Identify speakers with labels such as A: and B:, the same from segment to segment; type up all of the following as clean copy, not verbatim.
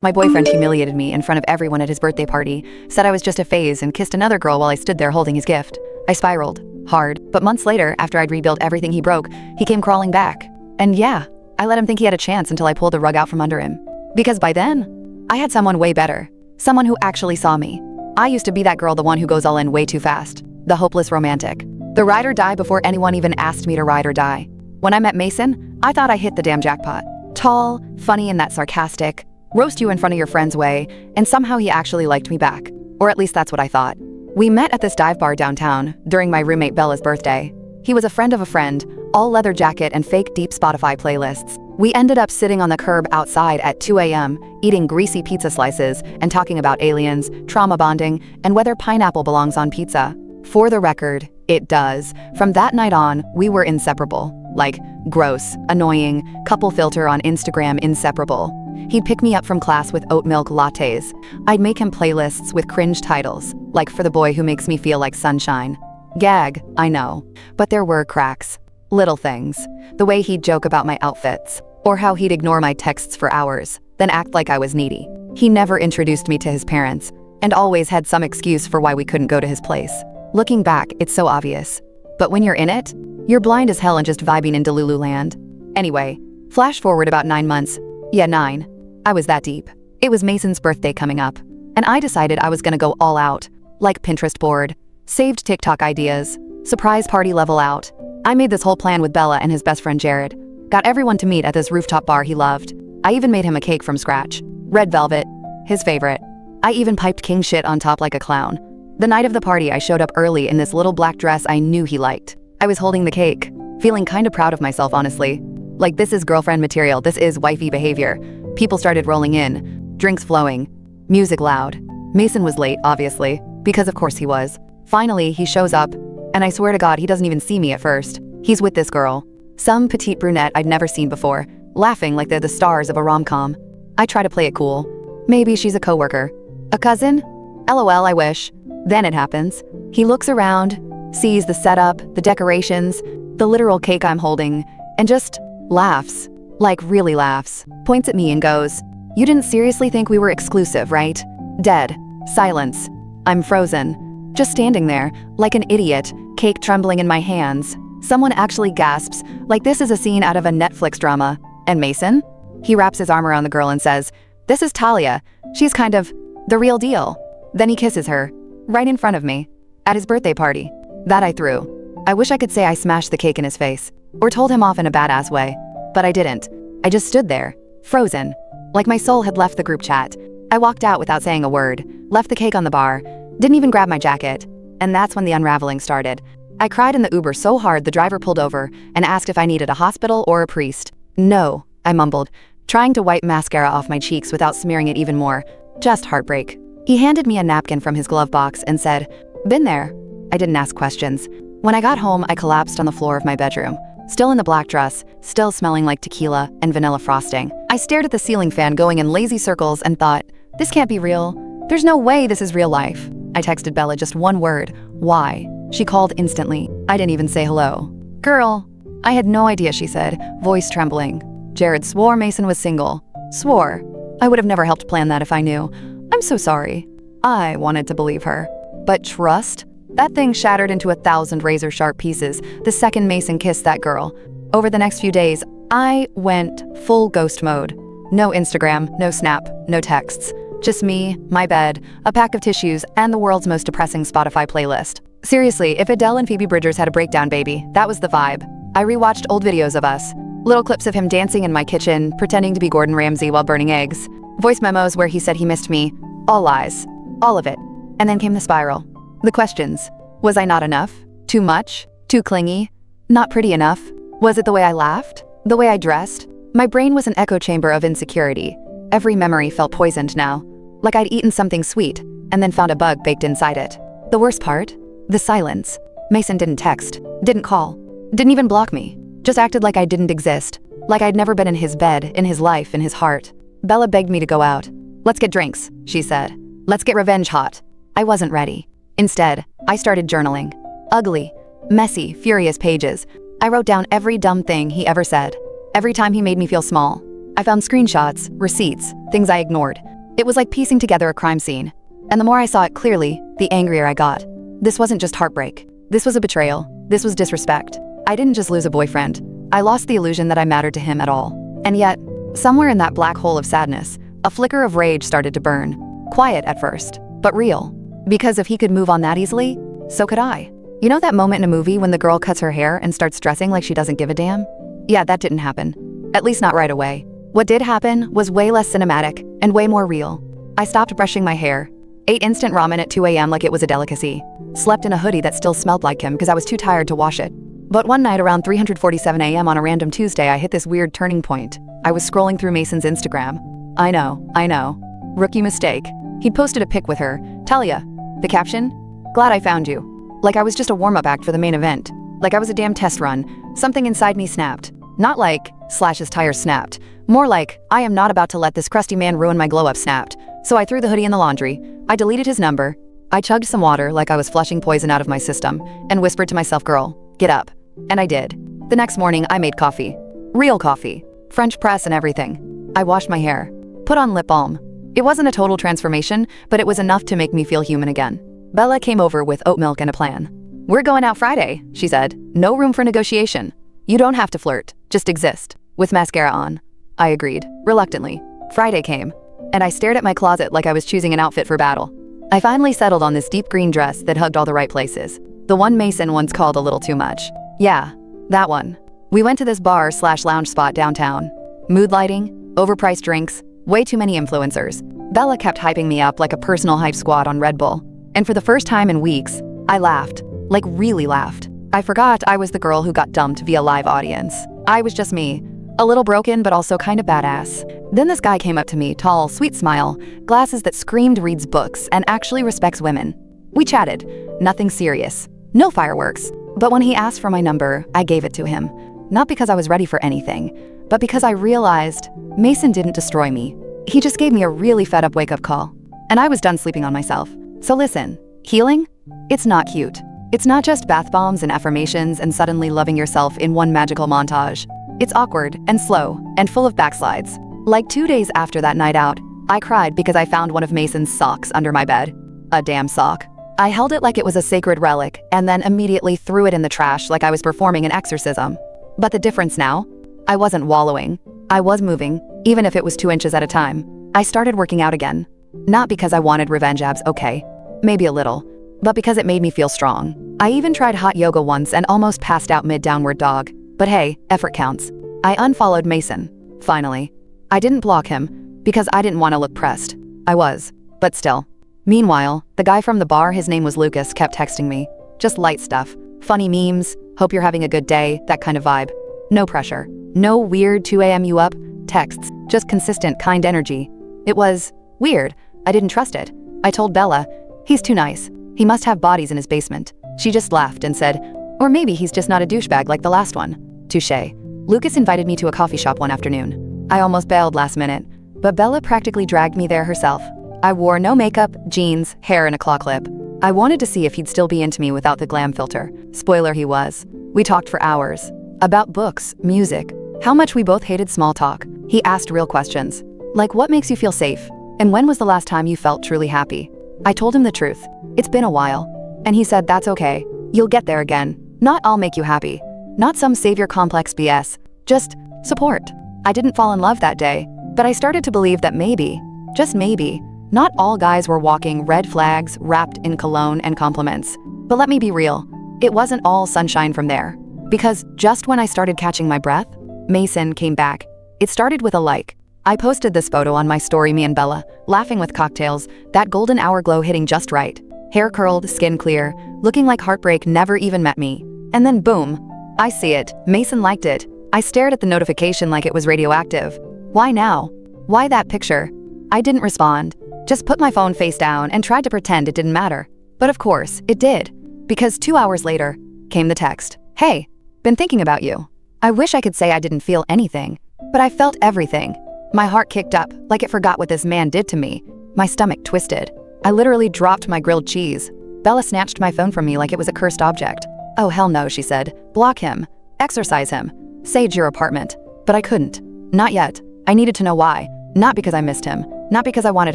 A: My boyfriend humiliated me in front of everyone at his birthday party, said I was just a phase, and kissed another girl while I stood there holding his gift. I spiraled. Hard. But months later, after I'd rebuilt everything he broke, he came crawling back. And yeah, I let him think he had a chance until I pulled the rug out from under him. Because by then, I had someone way better. Someone who actually saw me. I used to be that girl, the one who goes all in way too fast. The hopeless romantic. The ride or die before anyone even asked me to ride or die. When I met Mason, I thought I hit the damn jackpot. Tall, funny in that sarcastic, roast you in front of your friends way, and somehow he actually liked me back. Or at least that's what I thought. We met at this dive bar downtown during my roommate Bella's birthday. He was a friend of a friend, all leather jacket and fake deep Spotify playlists. We ended up sitting on the curb outside at 2 a.m., eating greasy pizza slices and talking about aliens, trauma bonding, and whether pineapple belongs on pizza. For the record, it does. From that night on, we were inseparable. Like, gross, annoying, couple filter on Instagram inseparable. He'd pick me up from class with oat milk lattes. I'd make him playlists with cringe titles, like For the Boy Who Makes Me Feel Like Sunshine. Gag, I know. But there were cracks. Little things. The way he'd joke about my outfits. Or how he'd ignore my texts for hours, then act like I was needy. He never introduced me to his parents, and always had some excuse for why we couldn't go to his place. Looking back, it's so obvious. But when you're in it, you're blind as hell and just vibing in Delulu land. Anyway, flash forward about 9 months. Yeah, 9. I was that deep. It was Mason's birthday coming up, and I decided I was gonna go all out. Like Pinterest board, saved TikTok ideas, surprise party level out. I made this whole plan with Bella and his best friend Jared. Got everyone to meet at this rooftop bar he loved. I even made him a cake from scratch. Red velvet, his favorite. I even piped king shit on top like a clown. The night of the party, I showed up early in this little black dress I knew he liked. I was holding the cake, feeling kinda proud of myself, honestly. Like, this is girlfriend material, this is wifey behavior. People started rolling in, drinks flowing, music loud. Mason was late, obviously, because of course he was. Finally, he shows up, and I swear to God, he doesn't even see me at first. He's with this girl. Some petite brunette I'd never seen before, laughing like they're the stars of a rom-com. I try to play it cool. Maybe she's a coworker. A cousin? LOL, I wish. Then it happens. He looks around, sees the setup, the decorations, the literal cake I'm holding, and just laughs. Like, really laughs. Points at me and goes, "You didn't seriously think we were exclusive, right?" Dead. Silence. I'm frozen. Just standing there, like an idiot, cake trembling in my hands. Someone actually gasps, like this is a scene out of a Netflix drama. And Mason? He wraps his arm around the girl and says, "This is Talia. She's kind of the real deal." Then he kisses her, right in front of me, at his birthday party. That I threw. I wish I could say I smashed the cake in his face, or told him off in a badass way. But I didn't. I just stood there, frozen, like my soul had left the group chat. I walked out without saying a word, left the cake on the bar, didn't even grab my jacket. And that's when the unraveling started. I cried in the Uber so hard the driver pulled over and asked if I needed a hospital or a priest. "No," I mumbled, trying to wipe mascara off my cheeks without smearing it even more. Just heartbreak. He handed me a napkin from his glove box and said, "Been there." I didn't ask questions. When I got home, I collapsed on the floor of my bedroom. Still in the black dress, still smelling like tequila and vanilla frosting. I stared at the ceiling fan going in lazy circles and thought, this can't be real. There's no way this is real life. I texted Bella just one word, "Why?" She called instantly. I didn't even say hello. "Girl." I had no idea, she said, voice trembling. Jared swore Mason was single. Swore. I would have never helped plan that if I knew. I'm so sorry. I wanted to believe her. But trust? That thing shattered into 1,000 razor-sharp pieces the second Mason kissed that girl. Over the next few days, I went full ghost mode. No Instagram, no Snap, no texts. Just me, my bed, a pack of tissues, and the world's most depressing Spotify playlist. Seriously, if Adele and Phoebe Bridgers had a breakdown, baby, that was the vibe. I rewatched old videos of us. Little clips of him dancing in my kitchen, pretending to be Gordon Ramsay while burning eggs. Voice memos where he said he missed me. All lies. All of it. And then came the spiral. The questions. Was I not enough? Too much? Too clingy? Not pretty enough? Was it the way I laughed? The way I dressed? My brain was an echo chamber of insecurity. Every memory felt poisoned now. Like I'd eaten something sweet, and then found a bug baked inside it. The worst part? The silence. Mason didn't text, didn't call, didn't even block me. Just acted like I didn't exist. Like I'd never been in his bed, in his life, in his heart. Bella begged me to go out. "Let's get drinks," she said. "Let's get revenge hot." I wasn't ready. Instead, I started journaling. Ugly, messy, furious pages. I wrote down every dumb thing he ever said. Every time he made me feel small. I found screenshots, receipts, things I ignored. It was like piecing together a crime scene. And the more I saw it clearly, the angrier I got. This wasn't just heartbreak. This was a betrayal. This was disrespect. I didn't just lose a boyfriend. I lost the illusion that I mattered to him at all. And yet, somewhere in that black hole of sadness, a flicker of rage started to burn. Quiet at first, but real. Because if he could move on that easily, so could I. You know that moment in a movie when the girl cuts her hair and starts dressing like she doesn't give a damn? Yeah, that didn't happen. At least not right away. What did happen was way less cinematic and way more real. I stopped brushing my hair, ate instant ramen at 2 a.m. like it was a delicacy, slept in a hoodie that still smelled like him because I was too tired to wash it. But one night around 3:47 a.m. on a random Tuesday, I hit this weird turning point. I was scrolling through Mason's Instagram. I know. Rookie mistake. He'd posted a pic with her, Talia. The caption? Glad I found you. Like I was just a warm-up act for the main event. Like I was a damn test run. Something inside me snapped. Not like, /his tires snapped. More like, I am not about to let this crusty man ruin my glow-up snapped. So I threw the hoodie in the laundry. I deleted his number. I chugged some water like I was flushing poison out of my system and whispered to myself, girl, get up. And I did. The next morning, I made coffee. Real coffee. French press and everything. I washed my hair. Put on lip balm. It wasn't a total transformation, but it was enough to make me feel human again. Bella came over with oat milk and a plan. We're going out Friday, she said. No room for negotiation. You don't have to flirt, just exist. With mascara on. I agreed, reluctantly. Friday came, and I stared at my closet like I was choosing an outfit for battle. I finally settled on this deep green dress that hugged all the right places. The one Mason once called a little too much. Yeah, that one. We went to this bar/lounge spot downtown. Mood lighting, overpriced drinks, way too many influencers. Bella kept hyping me up like a personal hype squad on Red Bull. And for the first time in weeks, I laughed. Like really laughed. I forgot I was the girl who got dumped via live audience. I was just me. A little broken, but also kind of badass. Then this guy came up to me, tall, sweet smile, glasses that screamed reads books and actually respects women. We chatted. Nothing serious. No fireworks. But when he asked for my number, I gave it to him. Not because I was ready for anything, but because I realized Mason didn't destroy me. He just gave me a really fed up wake-up call. And I was done sleeping on myself. So listen, healing? It's not cute. It's not just bath bombs and affirmations and suddenly loving yourself in one magical montage. It's awkward and slow and full of backslads. Like 2 days after that night out, I cried because I found one of Mason's socks under my bed. A damn sock. I held it like it was a sacred relic and then immediately threw it in the trash like I was performing an exorcism. But the difference now? I wasn't wallowing. I was moving, even if it was 2 inches at a time. I started working out again. Not because I wanted revenge abs, okay. Maybe a little. But because it made me feel strong. I even tried hot yoga once and almost passed out mid-downward dog. But hey, effort counts. I unfollowed Mason. Finally. I didn't block him, because I didn't want to look pressed. I was. But still. Meanwhile, the guy from the bar, his name was Lucas, kept texting me. Just light stuff. Funny memes, hope you're having a good day, that kind of vibe. No pressure. No weird 2 a.m. you up texts. Just consistent, kind energy. It was weird. I didn't trust it. I told Bella, he's too nice. He must have bodies in his basement. She just laughed and said, or maybe he's just not a douchebag like the last one. Touché. Lucas invited me to a coffee shop one afternoon. I almost bailed last minute, but Bella practically dragged me there herself. I wore no makeup, jeans, hair, and a claw clip. I wanted to see if he'd still be into me without the glam filter. Spoiler, he was. We talked for hours. About books, music, how much we both hated small talk. He asked real questions. Like what makes you feel safe? And when was the last time you felt truly happy? I told him the truth. It's been a while. And he said, that's okay. You'll get there again. Not I'll make you happy. Not some savior complex BS. Just support. I didn't fall in love that day, but I started to believe that maybe, just maybe, not all guys were walking red flags wrapped in cologne and compliments. But let me be real. It wasn't all sunshine from there. Because just when I started catching my breath, Mason came back. It started with a like. I posted this photo on my story, me and Bella, laughing with cocktails, that golden hour glow hitting just right. Hair curled, skin clear, looking like heartbreak never even met me. And then boom, I see it. Mason liked it. I stared at the notification like it was radioactive. Why now? Why that picture? I didn't respond. Just put my phone face down and tried to pretend it didn't matter. But of course, it did. Because 2 hours later, came the text. Hey, been thinking about you. I wish I could say I didn't feel anything, but I felt everything. My heart kicked up like it forgot what this man did to me. My stomach twisted. I literally dropped my grilled cheese. Bella snatched my phone from me like it was a cursed object. Oh hell no, she said. Block him. Exorcise him. Sage your apartment. But I couldn't. Not yet. I needed to know why. Not because I missed him, Not because I wanted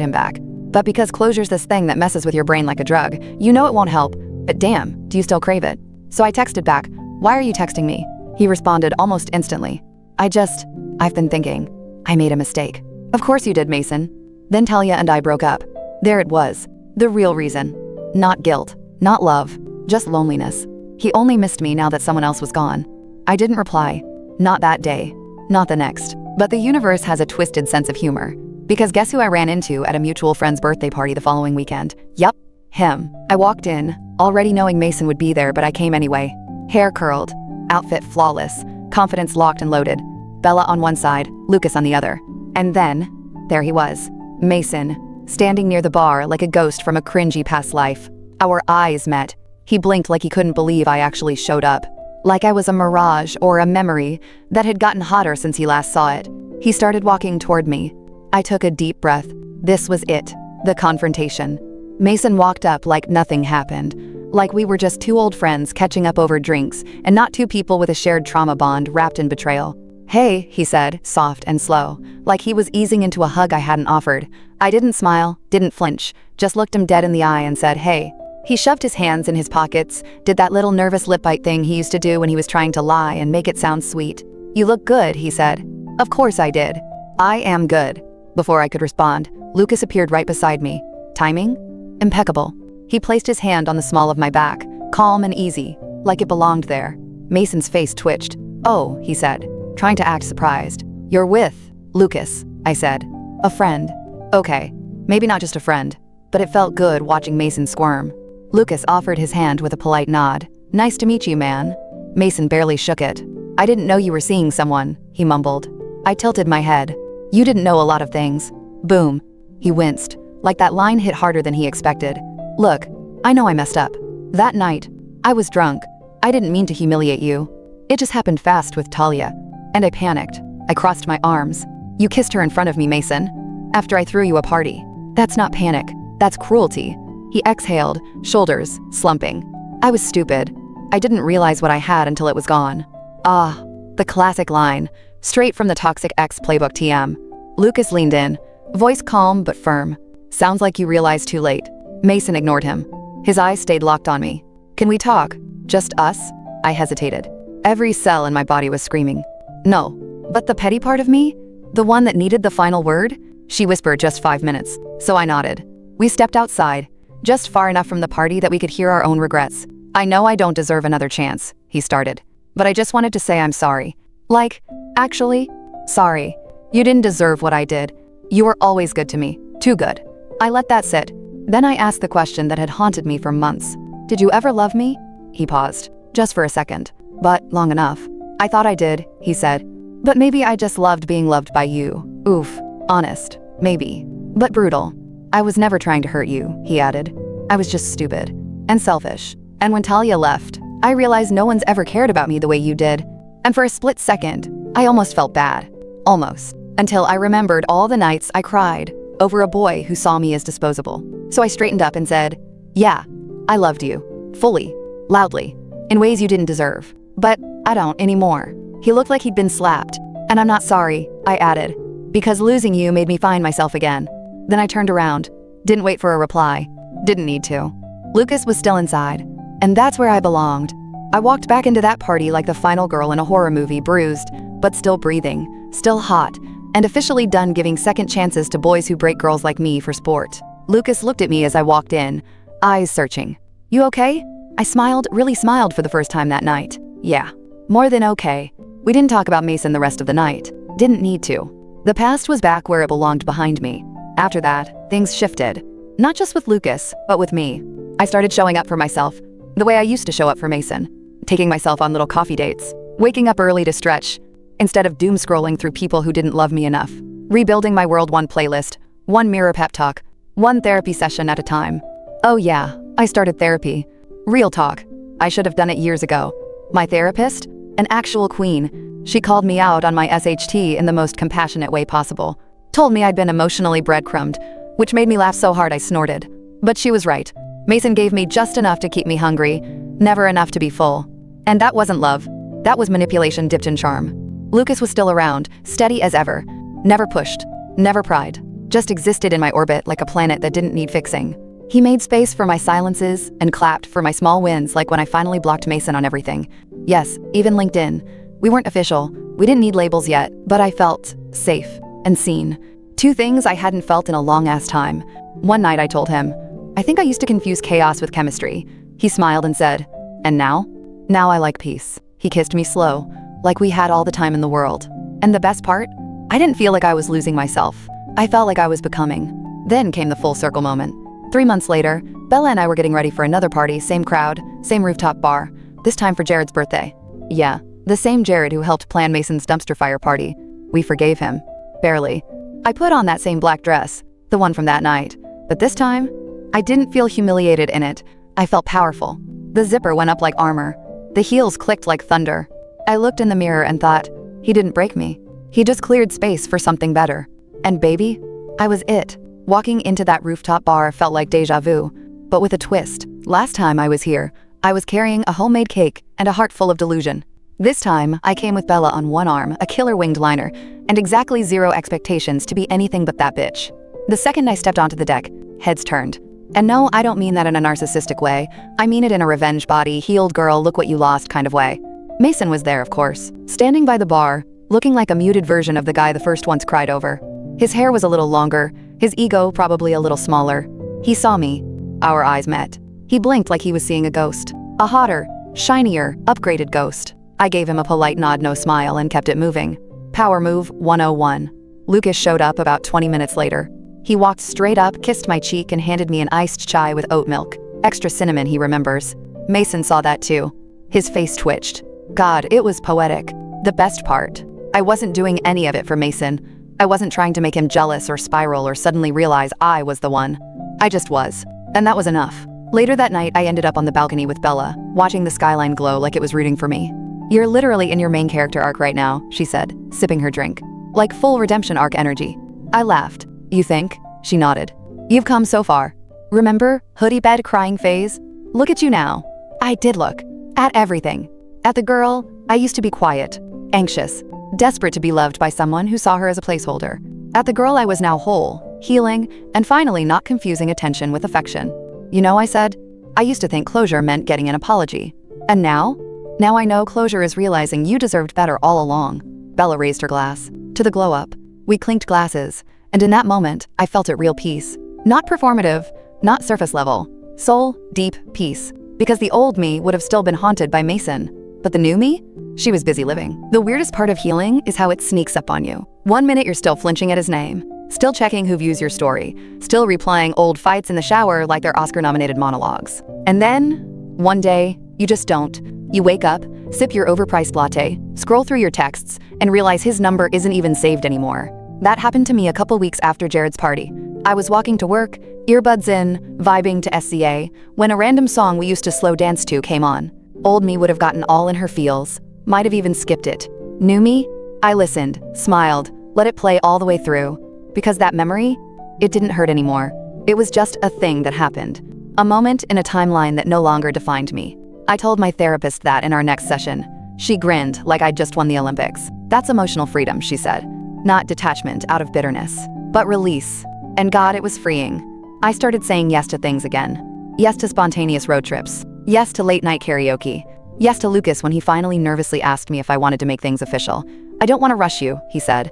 A: him back, but because closure's this thing that messes with your brain like a drug. You know it won't help, but damn, do you still crave it? So I texted back, "Why are you texting me?" He responded almost instantly, I've been thinking. I made a mistake." "Of course you did, Mason." Then Talia and I broke up. There it was. The real reason. Not guilt. Not love. Just loneliness. He only missed me now that someone else was gone. I didn't reply. Not that day. Not the next. But the universe has a twisted sense of humor. Because guess who I ran into at a mutual friend's birthday party the following weekend? Yup, him. I walked in, already knowing Mason would be there, but I came anyway. Hair curled. Outfit flawless. Confidence locked and loaded. Bella on one side, Lucas on the other. And then, there he was. Mason, standing near the bar like a ghost from a cringy past life. Our eyes met. He blinked like he couldn't believe I actually showed up. Like I was a mirage or a memory that had gotten hotter since he last saw it. He started walking toward me. I took a deep breath. This was it. The confrontation. Mason walked up like nothing happened. Like we were just two old friends catching up over drinks and not two people with a shared trauma bond wrapped in betrayal. "Hey," he said, soft and slow, like he was easing into a hug I hadn't offered. I didn't smile, didn't flinch, just looked him dead in the eye and said, "Hey." He shoved his hands in his pockets, did that little nervous lip bite thing he used to do when he was trying to lie and make it sound sweet. "You look good," he said. Of course I did. I am good. Before I could respond, Lucas appeared right beside me. Timing? Impeccable. He placed his hand on the small of my back, calm and easy, like it belonged there. Mason's face twitched. "Oh," he said, trying to act surprised. "You're with Lucas," I said. "A friend." Okay, maybe not just a friend, but it felt good watching Mason squirm. Lucas offered his hand with a polite nod. "Nice to meet you, man." Mason barely shook it. "I didn't know you were seeing someone," he mumbled. I tilted my head. "You didn't know a lot of things." Boom. He winced, like that line hit harder than he expected. "Look, I know I messed up. That night, I was drunk. I didn't mean to humiliate you. It just happened fast with Talia. And I panicked. I crossed my arms. You kissed her in front of me, Mason. After I threw you a party. That's not panic. That's cruelty." He exhaled, shoulders slumping. "I was stupid. I didn't realize what I had until it was gone." Ah, the classic line, straight from the Toxic X playbook TM. Lucas leaned in, voice calm but firm. "Sounds like you realized too late." Mason ignored him. His eyes stayed locked on me. "Can we talk? Just us?" I hesitated. Every cell in my body was screaming. "No." But the petty part of me? The one that needed the final word? She whispered just 5 minutes, so I nodded. We stepped outside, just far enough from the party that we could hear our own regrets. "I know I don't deserve another chance," he started. "But I just wanted to say I'm sorry. Like, actually, sorry. You didn't deserve what I did. You were always good to me. Too good." I let that sit. Then I asked the question that had haunted me for months. "Did you ever love me?" He paused, just for a second, but long enough. "I thought I did," he said. "But maybe I just loved being loved by you." Oof. Honest. Maybe. But brutal. "I was never trying to hurt you," he added. "I was just stupid. And selfish. And when Talia left, I realized no one's ever cared about me the way you did. And for a split second, I almost felt bad. Almost. Until I remembered all the nights I cried over a boy who saw me as disposable. So I straightened up and said, "Yeah, I loved you. Fully. Loudly. In ways you didn't deserve. But I don't anymore." He looked like he'd been slapped. "And I'm not sorry," I added. "Because losing you made me find myself again." Then I turned around. Didn't wait for a reply. Didn't need to. Lucas was still inside. And that's where I belonged. I walked back into that party like the final girl in a horror movie, bruised, but still breathing, still hot, and officially done giving second chances to boys who break girls like me for sport. Lucas looked at me as I walked in, eyes searching. "You okay?" I smiled, really smiled for the first time that night. "Yeah. More than okay." We didn't talk about Mason the rest of the night. Didn't need to. The past was back where it belonged behind me. After that, things shifted. Not just with Lucas, but with me. I started showing up for myself, the way I used to show up for Mason. Taking myself on little coffee dates. Waking up early to stretch, instead of doom scrolling through people who didn't love me enough. Rebuilding my World 1 playlist, one mirror pep talk, one therapy session at a time. Oh yeah, I started therapy. Real talk. I should have done it years ago. My therapist? An actual queen. She called me out on my SHT in the most compassionate way possible. Told me I'd been emotionally breadcrumbed, which made me laugh so hard I snorted. But she was right. Mason gave me just enough to keep me hungry, never enough to be full. And that wasn't love. That was manipulation dipped in charm. Lucas was still around, steady as ever. Never pushed. Never pried. just existed in my orbit like a planet that didn't need fixing. He made space for my silences and clapped for my small wins, like when I finally blocked Mason on everything. Yes, even LinkedIn. We weren't official, we didn't need labels yet, but I felt safe and seen. Two things I hadn't felt in a long-ass time. One night I told him, I think I used to confuse chaos with chemistry. He smiled and said, and now? Now I like peace. He kissed me slow, like we had all the time in the world. And the best part? I didn't feel like I was losing myself. I felt like I was becoming. Then came the full circle moment. 3 months later, Bella and I were getting ready for another party, same crowd, same rooftop bar, this time for Jared's birthday. Yeah, the same Jared who helped plan Mason's dumpster fire party. We forgave him. Barely. I put on that same black dress, the one from that night. But this time, I didn't feel humiliated in it. I felt powerful. The zipper went up like armor. The heels clicked like thunder. I looked in the mirror and thought, he didn't break me. He just cleared space for something better. And baby, I was it. Walking into that rooftop bar felt like deja vu, but with a twist. Last time I was here, I was carrying a homemade cake and a heart full of delusion. This time, I came with Bella on one arm, a killer winged liner, and exactly zero expectations to be anything but that bitch. The second I stepped onto the deck, heads turned. And no, I don't mean that in a narcissistic way. I mean it in a revenge body, healed girl, look what you lost kind of way. Mason was there, of course, standing by the bar, looking like a muted version of the guy the first once cried over. His hair was a little longer, his ego probably a little smaller. He saw me. Our eyes met. He blinked like he was seeing a ghost. A hotter, shinier, upgraded ghost. I gave him a polite nod, no smile, and kept it moving. Power move 101. Lucas showed up about 20 minutes later. He walked straight up, kissed my cheek, and handed me an iced chai with oat milk. Extra cinnamon, he remembers. Mason saw that too. His face twitched. God, it was poetic. The best part. I wasn't doing any of it for Mason. I wasn't trying to make him jealous or spiral or suddenly realize I was the one. I just was. And that was enough. Later that night, I ended up on the balcony with Bella, watching the skyline glow like it was rooting for me. You're literally in your main character arc right now, she said, sipping her drink. Like full redemption arc energy. I laughed. You think? She nodded. You've come so far. Remember, hoodie bed crying phase? Look at you now. I did look. At everything. At the girl, I used to be quiet, anxious, desperate to be loved by someone who saw her as a placeholder. At the girl I was now whole, healing, and finally not confusing attention with affection. You know, I said, I used to think closure meant getting an apology. And now? Now I know closure is realizing you deserved better all along. Bella raised her glass. To the glow up. We clinked glasses, and in that moment, I felt at real peace. Not performative, not surface level. Soul, deep peace. Because the old me would have still been haunted by Mason. But the new me? She was busy living. The weirdest part of healing is how it sneaks up on you. 1 minute you're still flinching at his name, still checking who views your story, still replaying old fights in the shower like they're Oscar-nominated monologues. And then, one day, you just don't. You wake up, sip your overpriced latte, scroll through your texts, and realize his number isn't even saved anymore. That happened to me a couple weeks after Jared's party. I was walking to work, earbuds in, vibing to SCA, when a random song we used to slow dance to came on. Old me would have gotten all in her feels, might have even skipped it. New me? I listened, smiled, let it play all the way through. Because that memory, it didn't hurt anymore. It was just a thing that happened. A moment in a timeline that no longer defined me. I told my therapist that in our next session. She grinned like I'd just won the Olympics. That's emotional freedom, she said. Not detachment out of bitterness, but release. And God, it was freeing. I started saying yes to things again. Yes to spontaneous road trips. Yes to late night karaoke. Yes to Lucas when he finally nervously asked me if I wanted to make things official. I don't want to rush you, he said.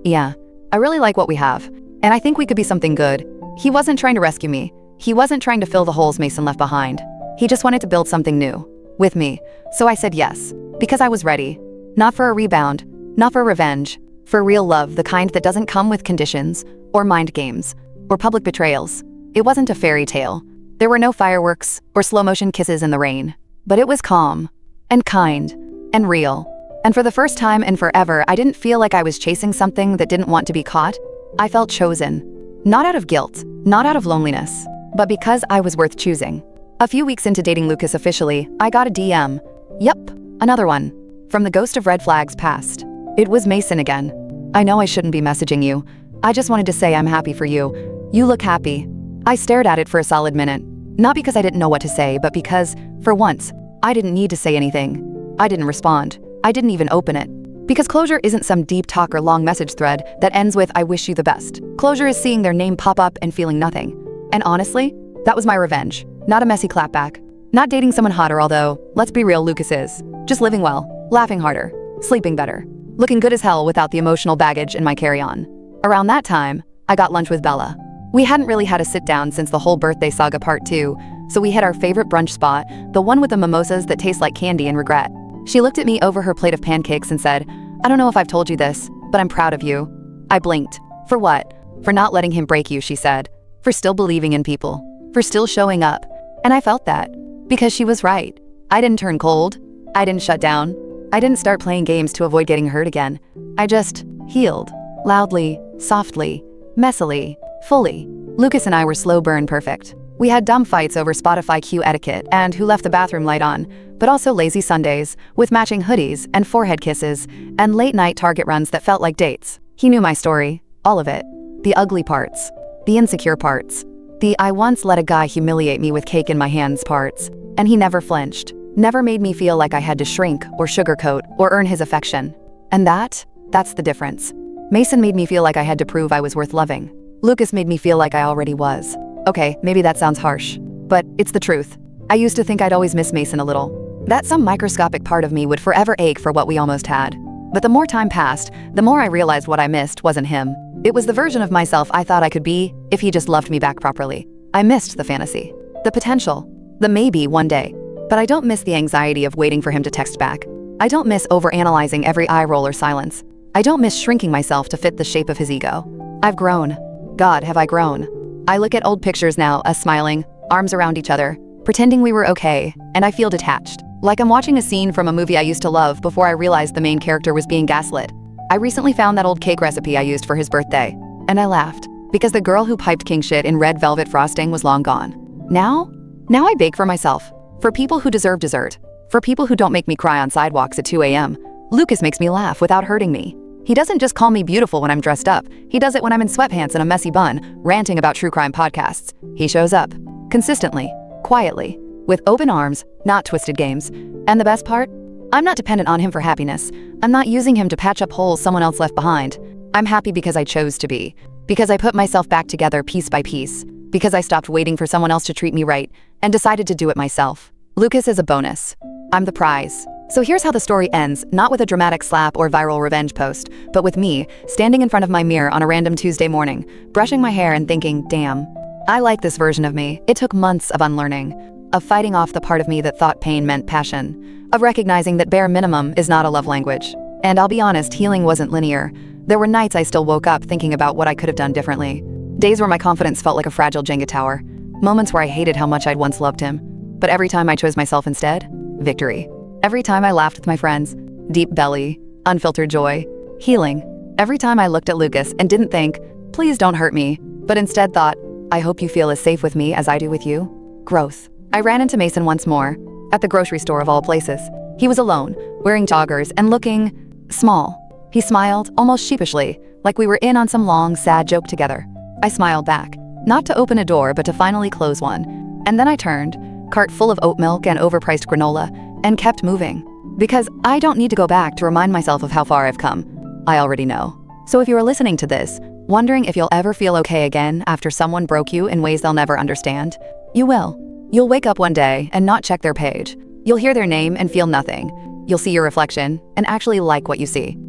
A: Yeah, I really like what we have. And I think we could be something good. He wasn't trying to rescue me. He wasn't trying to fill the holes Mason left behind. He just wanted to build something new. With me. So I said yes. Because I was ready. Not for a rebound. Not for revenge. For real love, the kind that doesn't come with conditions, or mind games, or public betrayals. It wasn't a fairy tale. There were no fireworks, or slow-motion kisses in the rain. But it was calm, and kind, and real. And for the first time in forever, I didn't feel like I was chasing something that didn't want to be caught. I felt chosen. Not out of guilt, not out of loneliness, but because I was worth choosing. A few weeks into dating Lucas officially, I got a DM. Yup, another one. From the ghost of red flags past. It was Mason again. I know I shouldn't be messaging you. I just wanted to say I'm happy for you. You look happy. I stared at it for a solid minute. Not because I didn't know what to say, but because, for once, I didn't need to say anything. I didn't respond. I didn't even open it. Because closure isn't some deep talk or long message thread that ends with "I wish you the best." Closure is seeing their name pop up and feeling nothing. And honestly, that was my revenge. Not a messy clapback. Not dating someone hotter, although, let's be real, Lucas is. Just living well, laughing harder, sleeping better, looking good as hell without the emotional baggage in my carry-on. Around that time, I got lunch with Bella. We hadn't really had a sit-down since the whole birthday saga part 2, so we hit our favorite brunch spot, the one with the mimosas that taste like candy and regret. She looked at me over her plate of pancakes and said, "I don't know if I've told you this, but I'm proud of you." I blinked. For what? For not letting him break you, she said. For still believing in people. For still showing up. And I felt that. Because she was right. I didn't turn cold. I didn't shut down. I didn't start playing games to avoid getting hurt again. I just healed. Loudly, softly, messily, fully. Lucas and I were slow burn perfect. We had dumb fights over Spotify Q etiquette and who left the bathroom light on, but also lazy Sundays, with matching hoodies and forehead kisses, and late-night Target runs that felt like dates. He knew my story. All of it. The ugly parts. The insecure parts. The "I once let a guy humiliate me with cake in my hands" parts. And he never flinched. Never made me feel like I had to shrink or sugarcoat or earn his affection. And that's the difference. Mason made me feel like I had to prove I was worth loving. Lucas made me feel like I already was. Okay, maybe that sounds harsh, but it's the truth. I used to think I'd always miss Mason a little. That some microscopic part of me would forever ache for what we almost had. But the more time passed, the more I realized what I missed wasn't him. It was the version of myself I thought I could be if he just loved me back properly. I missed the fantasy, the potential, the maybe one day. But I don't miss the anxiety of waiting for him to text back. I don't miss overanalyzing every eye roll or silence. I don't miss shrinking myself to fit the shape of his ego. I've grown. God, have I grown. I look at old pictures now, us smiling, arms around each other, pretending we were okay, and I feel detached. Like I'm watching a scene from a movie I used to love before I realized the main character was being gaslit. I recently found that old cake recipe I used for his birthday, and I laughed, because the girl who piped king shit in red velvet frosting was long gone. Now I bake for myself. For people who deserve dessert. For people who don't make me cry on sidewalks at 2 a.m. Lucas makes me laugh without hurting me. He doesn't just call me beautiful when I'm dressed up. He does it when I'm in sweatpants and a messy bun, ranting about true crime podcasts. He shows up. Consistently. Quietly. With open arms, not twisted games. And the best part? I'm not dependent on him for happiness. I'm not using him to patch up holes someone else left behind. I'm happy because I chose to be. Because I put myself back together piece by piece. Because I stopped waiting for someone else to treat me right and decided to do it myself. Lucas is a bonus. I'm the prize. So here's how the story ends, not with a dramatic slap or viral revenge post, but with me, standing in front of my mirror on a random Tuesday morning, brushing my hair and thinking, damn, I like this version of me. It took months of unlearning, of fighting off the part of me that thought pain meant passion, of recognizing that bare minimum is not a love language. And I'll be honest, healing wasn't linear. There were nights I still woke up thinking about what I could have done differently. Days where my confidence felt like a fragile Jenga tower. Moments where I hated how much I'd once loved him. But every time I chose myself instead, victory. Every time I laughed with my friends, deep belly, unfiltered joy, healing. Every time I looked at Lucas and didn't think, please don't hurt me, but instead thought, I hope you feel as safe with me as I do with you. Growth. I ran into Mason once more, at the grocery store of all places. He was alone, wearing joggers and looking small. He smiled, almost sheepishly, like we were in on some long, sad joke together. I smiled back, not to open a door, but to finally close one. And then I turned, cart full of oat milk and overpriced granola, and kept moving. Because I don't need to go back to remind myself of how far I've come. I already know. So if you are listening to this, wondering if you'll ever feel okay again after someone broke you in ways they'll never understand, you will. You'll wake up one day and not check their page. You'll hear their name and feel nothing. You'll see your reflection and actually like what you see.